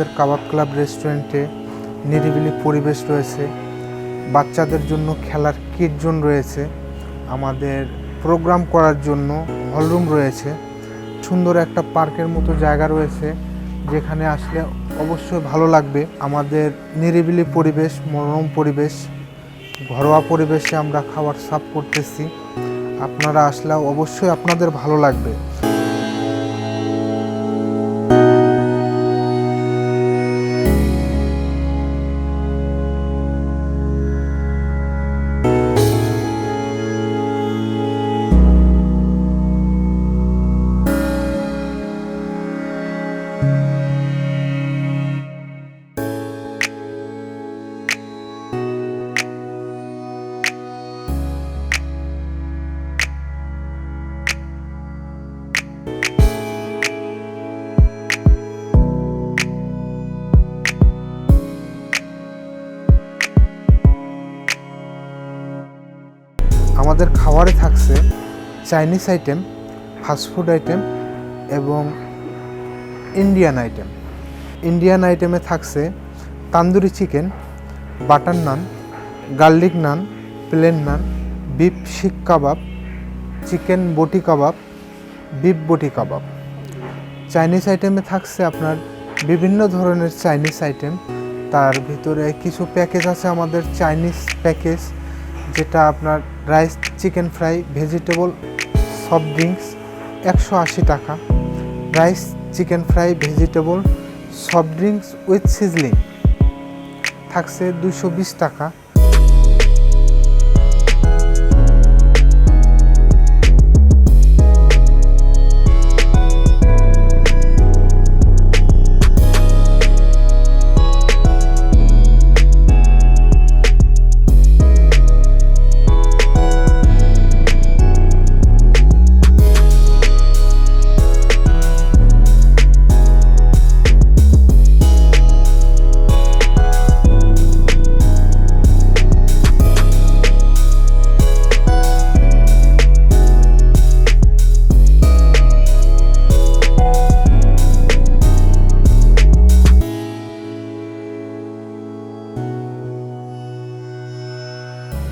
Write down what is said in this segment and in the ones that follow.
আমাদের কাবাব ক্লাব রেস্টুরেন্টে নিরিবিলি পরিবেশ রয়েছে, বাচ্চাদের জন্য খেলার কিড জোন রয়েছে, আমাদের প্রোগ্রাম করার জন্য হলরুম রয়েছে, সুন্দর একটা পার্কের মতো জায়গা রয়েছে যেখানে আসলে অবশ্যই ভালো লাগবে। আমাদের নিরিবিলি পরিবেশ, মনোরম পরিবেশ, ঘরোয়া পরিবেশে আমরা খাবার সার্ভ করতেছি। আপনারা আসলে অবশ্যই আপনাদের ভালো লাগবে। আমাদের খাবারে থাকছে চাইনিজ আইটেম, ফাস্টফুড আইটেম এবং ইন্ডিয়ান আইটেম। ইন্ডিয়ান আইটেমে থাকছে তান্দুরি চিকেন, বাটার নান, গার্লিক নান, প্লেন নান, বিফ শিক কাবাব, চিকেন বটি কাবাব, বিফ বটি কাবাব। চাইনিজ আইটেমে থাকছে আপনার বিভিন্ন ধরনের চাইনিজ আইটেম। তার ভিতরে কিছু প্যাকেজ আছে আমাদের চাইনিজ প্যাকেজ, যেটা আপনার rice, chicken fry, vegetable, soft drinks 180 টাকা। Rice, chicken fry, vegetable, soft drinks with sizzling থাকছে 220 টাকা।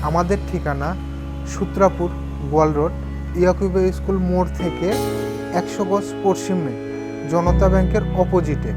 আমাদের ঠিকানা সুত্রাপুর, গোয়াল রোড, ইয়াকুব স্কুল মোড় থেকে 100 গজ পশ্চিমে জনতা ব্যাংকের অপোজিটে।